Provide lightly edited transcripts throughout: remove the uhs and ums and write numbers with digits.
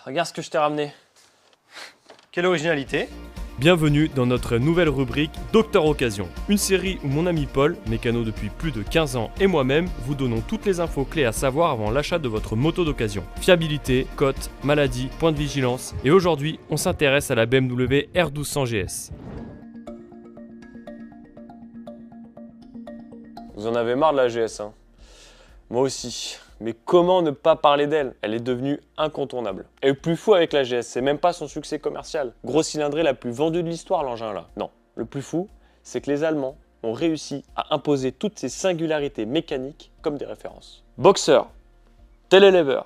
regarde ce que je t'ai ramené. Quelle originalité. Bienvenue dans notre nouvelle rubrique Docteur Occasion, une série où mon ami Paul, mécano depuis plus de 15 ans, et moi-même vous donnons toutes les infos clés à savoir avant l'achat de votre moto d'occasion. Fiabilité, cote, maladie, point de vigilance, et aujourd'hui on s'intéresse à la BMW R1200 GS. Vous en avez marre de la GS, hein? Moi aussi. Mais comment ne pas parler d'elle? Elle est devenue incontournable. Et le plus fou avec la GS, c'est même pas son succès commercial. Grosse cylindrée la plus vendue de l'histoire, l'engin là. Non, le plus fou, c'est que les Allemands ont réussi à imposer toutes ces singularités mécaniques comme des références. Boxer, télélever,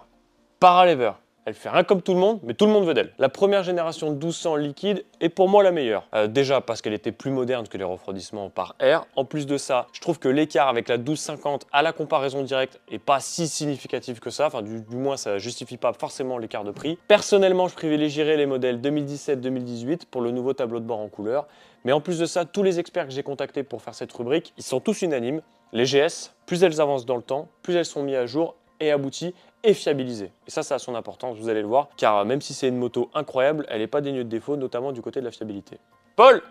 paralever. Elle fait rien comme tout le monde, mais tout le monde veut d'elle. La première génération de 1200 liquide est pour moi la meilleure. Déjà parce qu'elle était plus moderne que les refroidissements par air. En plus de ça, je trouve que l'écart avec la 1250 à la comparaison directe est pas si significatif que ça. Enfin, du moins, ça justifie pas forcément l'écart de prix. Personnellement, je privilégierais les modèles 2017-2018 pour le nouveau tableau de bord en couleur. Mais en plus de ça, tous les experts que j'ai contactés pour faire cette rubrique, ils sont tous unanimes. Les GS, plus elles avancent dans le temps, plus elles sont mises à jour et abouties et fiabilisée. Et ça a son importance, vous allez le voir, car même si c'est une moto incroyable, elle n'est pas dénuée de défauts, notamment du côté de la fiabilité. Paul!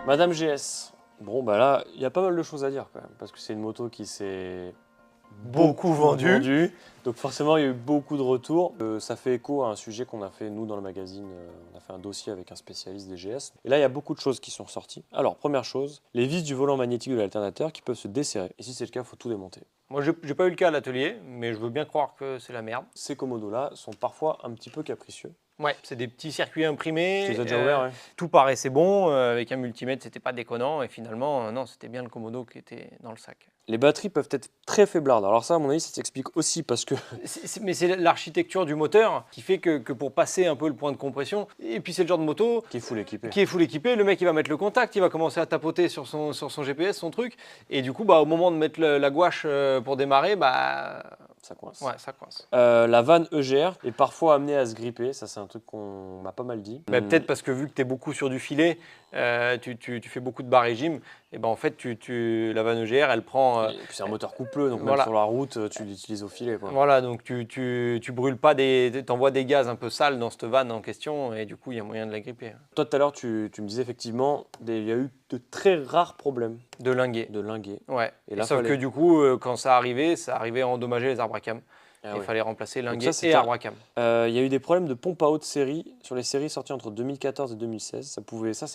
Madame GS. Bon, bah là, il y a pas mal de choses à dire quand même, parce que c'est une moto qui s'est Beaucoup vendu. Donc forcément, il y a eu beaucoup de retours. Ça fait écho à un sujet qu'on a fait, nous, dans le magazine. On a fait un dossier avec un spécialiste des GS. Et là, il y a beaucoup de choses qui sont ressorties. Alors, première chose, les vis du volant magnétique de l'alternateur qui peuvent se desserrer. Et si c'est le cas, il faut tout démonter. Moi, j'ai pas eu le cas à l'atelier, mais je veux bien croire que c'est la merde. Ces commodos-là sont parfois un petit peu capricieux. Ouais, c'est des petits circuits imprimés. Tu les as déjà ouverts, ouais. Tout paraissait bon, avec un multimètre, c'était pas déconnant, et finalement, non, c'était bien le commodo qui était dans le sac. Les batteries peuvent être très faiblardes. Alors ça, à mon avis, ça s'explique aussi parce que... Mais c'est l'architecture du moteur qui fait que pour passer un peu le point de compression, et puis c'est le genre de moto qui est full équipé. Le mec il va mettre le contact, il va commencer à tapoter sur son GPS, son truc, et du coup, bah, au moment de mettre la gouache pour démarrer, bah... ça coince. Ouais, ça coince. La vanne EGR est parfois amenée à se gripper, ça c'est un truc qu'on m'a pas mal dit. Bah, peut-être parce que vu que tu es beaucoup sur du filet, tu fais beaucoup de bas régime, et ben en fait la vanne EGR elle prend... Et puis c'est un moteur coupleux, donc voilà. même sur la route tu l'utilises au filet, quoi. Voilà, donc tu brûles pas t'envoies des gaz un peu sales dans cette vanne en question, et du coup il y a moyen de la gripper. Toi tout à l'heure tu me disais effectivement, il y a eu de très rares problèmes. De linguer. De linguer. Ouais, et là, sauf que du coup quand ça arrivait à endommager les arbres à came. Il fallait remplacer linguet et arbre à came. Il y a eu des problèmes de pompe à eau de série sur les séries sorties entre 2014 et 2016.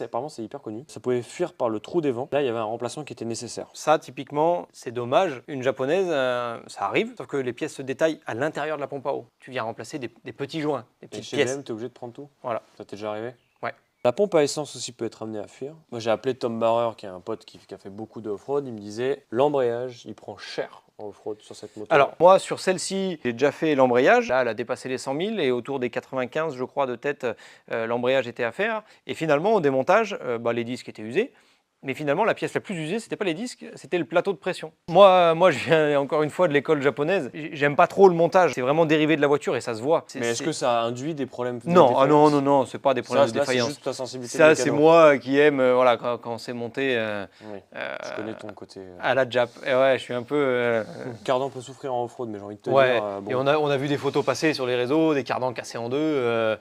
Apparemment c'est hyper connu. Ça pouvait fuir par le trou des vents. Là il y avait un remplaçant qui était nécessaire. Ça typiquement c'est dommage. Une japonaise ça arrive, sauf que les pièces se détaillent à l'intérieur de la pompe à eau. Tu viens remplacer des petits joints, des petites chez pièces. BM, tu es obligé de prendre tout. Voilà. Ça t'est déjà arrivé? Ouais. La pompe à essence aussi peut être amenée à fuir. Moi j'ai appelé Tom Barrer qui est un pote qui a fait beaucoup de off-road. Il me disait l'embrayage il prend cher en off-road sur cette moto. Alors moi sur celle-ci j'ai déjà fait l'embrayage. Là elle a dépassé les 100 000 et autour des 95 je crois de tête l'embrayage était à faire. Et finalement au démontage les disques étaient usés. Mais finalement, la pièce la plus usée, c'était pas les disques, c'était le plateau de pression. Moi, je viens encore une fois de l'école japonaise. J'aime pas trop le montage. C'est vraiment dérivé de la voiture et ça se voit. Mais est-ce que ça induit des problèmes? Non, non, c'est pas des problèmes de défaillance. C'est juste ta sensibilité. Ça, c'est moi qui aime, quand c'est monté. Oui, je connais ton côté. À la Jap. Et ouais, je suis un peu. Cardan peut souffrir en off-road, mais j'ai envie de te dire. Bon. Et on a vu des photos passer sur les réseaux, des cardans cassés en deux.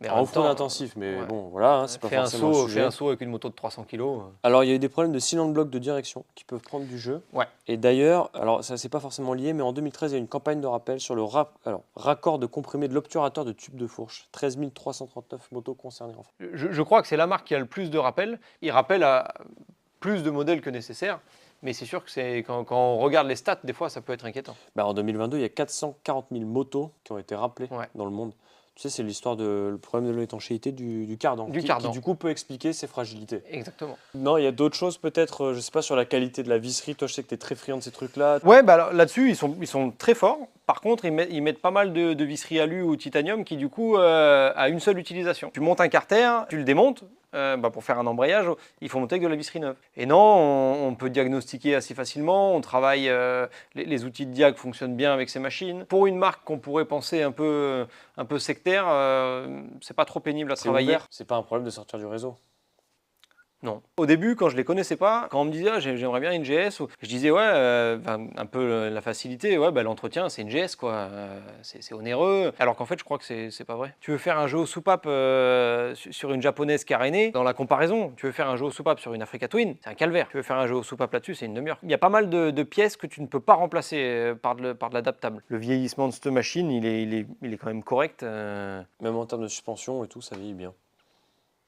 Mais en off-road intensif, mais bon, voilà, hein, c'est pas forcément un sujet. Fais un saut avec une moto de 300 kg. Alors, il y a eu des problèmes de cylindre bloc de direction qui peuvent prendre du jeu. Ouais. Et d'ailleurs, alors ça c'est pas forcément lié, mais en 2013, il y a eu une campagne de rappel sur le raccord de comprimé de l'obturateur de tube de fourche. 13 339 motos concernées en France. Je crois que c'est la marque qui a le plus de rappels. Il rappelle à plus de modèles que nécessaire. Mais c'est sûr que quand on regarde les stats, des fois, ça peut être inquiétant. En 2022, il y a 440 000 motos qui ont été rappelées dans le monde. Tu sais, c'est l'histoire le problème de l'étanchéité du cardan. Qui du coup peut expliquer ses fragilités. Exactement. Non, il y a d'autres choses peut-être, je sais pas, sur la qualité de la visserie. Toi, je sais que tu es très friand de ces trucs-là. Ouais, là-dessus, ils sont très forts. Par contre, ils mettent pas mal de visserie alu ou titanium qui du coup a une seule utilisation. Tu montes un carter, tu le démontes. Pour faire un embrayage, il faut monter avec de la visserie neuve. Et non, on peut diagnostiquer assez facilement, on travaille, les outils de diag fonctionnent bien avec ces machines. Pour une marque qu'on pourrait penser un peu sectaire, c'est pas trop pénible à travailler. C'est pas un problème de sortir du réseau. Non. Au début, quand je les connaissais pas, quand on me disait j'aimerais bien une GS, je disais un peu la facilité, l'entretien c'est une GS quoi, c'est onéreux. Alors qu'en fait, je crois que c'est pas vrai. Tu veux faire un jeu aux soupapes sur une japonaise carénée, dans la comparaison, tu veux faire un jeu aux soupapes sur une Africa Twin, c'est un calvaire. Tu veux faire un jeu aux soupapes là-dessus, c'est une demi-heure. Il y a pas mal de pièces que tu ne peux pas remplacer par de l'adaptable. Le vieillissement de cette machine, il est quand même correct. Même en termes de suspension et tout, ça vieillit bien.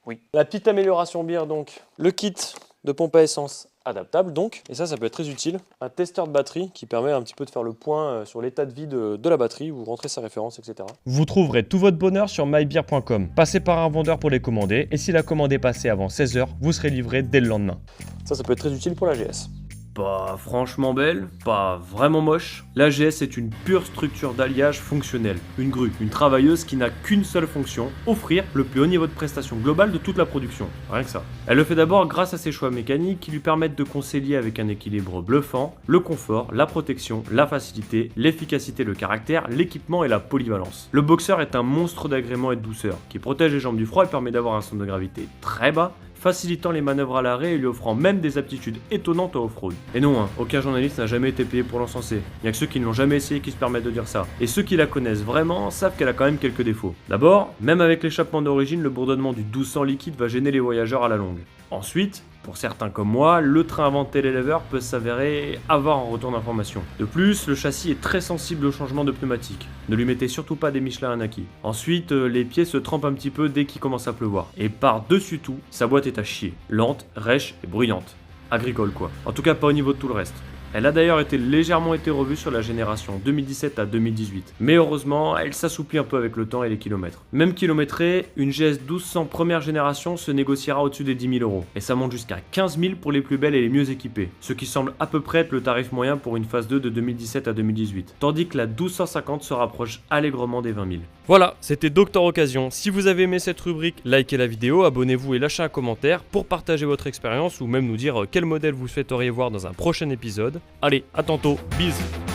Oui. La petite amélioration bière donc, le kit de pompe à essence adaptable donc, et ça peut être très utile. Un testeur de batterie qui permet un petit peu de faire le point sur l'état de vie de la batterie, vous rentrez sa référence, etc. Vous trouverez tout votre bonheur sur mybeer.com. Passez par un vendeur pour les commander et si la commande est passée avant 16h, vous serez livré dès le lendemain. Ça peut être très utile pour la GS. Pas franchement belle, pas vraiment moche. La GS est une pure structure d'alliage fonctionnelle. Une grue, une travailleuse qui n'a qu'une seule fonction, offrir le plus haut niveau de prestation globale de toute la production. Rien que ça. Elle le fait d'abord grâce à ses choix mécaniques qui lui permettent de concilier avec un équilibre bluffant le confort, la protection, la facilité, l'efficacité, le caractère, l'équipement et la polyvalence. Le Boxer est un monstre d'agrément et de douceur qui protège les jambes du froid et permet d'avoir un centre de gravité très bas, facilitant les manœuvres à l'arrêt et lui offrant même des aptitudes étonnantes au off-road. Et non, aucun journaliste n'a jamais été payé pour l'encenser. Il n'y a que ceux qui ne l'ont jamais essayé qui se permettent de dire ça. Et ceux qui la connaissent vraiment savent qu'elle a quand même quelques défauts. D'abord, même avec l'échappement d'origine, le bourdonnement du 1200 liquide va gêner les voyageurs à la longue. Ensuite, pour certains comme moi, le train avant Télélever peut s'avérer avoir un retour d'information. De plus, le châssis est très sensible au changement de pneumatique. Ne lui mettez surtout pas des Michelin Anaki. Ensuite, les pieds se trempent un petit peu dès qu'il commence à pleuvoir. Et par-dessus tout, sa boîte est à chier. Lente, rêche et bruyante. Agricole quoi. En tout cas pas au niveau de tout le reste. Elle a d'ailleurs légèrement été revue sur la génération 2017 à 2018. Mais heureusement, elle s'assouplit un peu avec le temps et les kilomètres. Même kilométrée, une GS 1200 première génération se négociera au-dessus des 10 000 €. Et ça monte jusqu'à 15 000 pour les plus belles et les mieux équipées. Ce qui semble à peu près être le tarif moyen pour une phase 2 de 2017 à 2018. Tandis que la 1250 se rapproche allègrement des 20 000. Voilà, c'était Docteur Occasion. Si vous avez aimé cette rubrique, likez la vidéo, abonnez-vous et lâchez un commentaire pour partager votre expérience ou même nous dire quel modèle vous souhaiteriez voir dans un prochain épisode. Allez, à tantôt, bisous.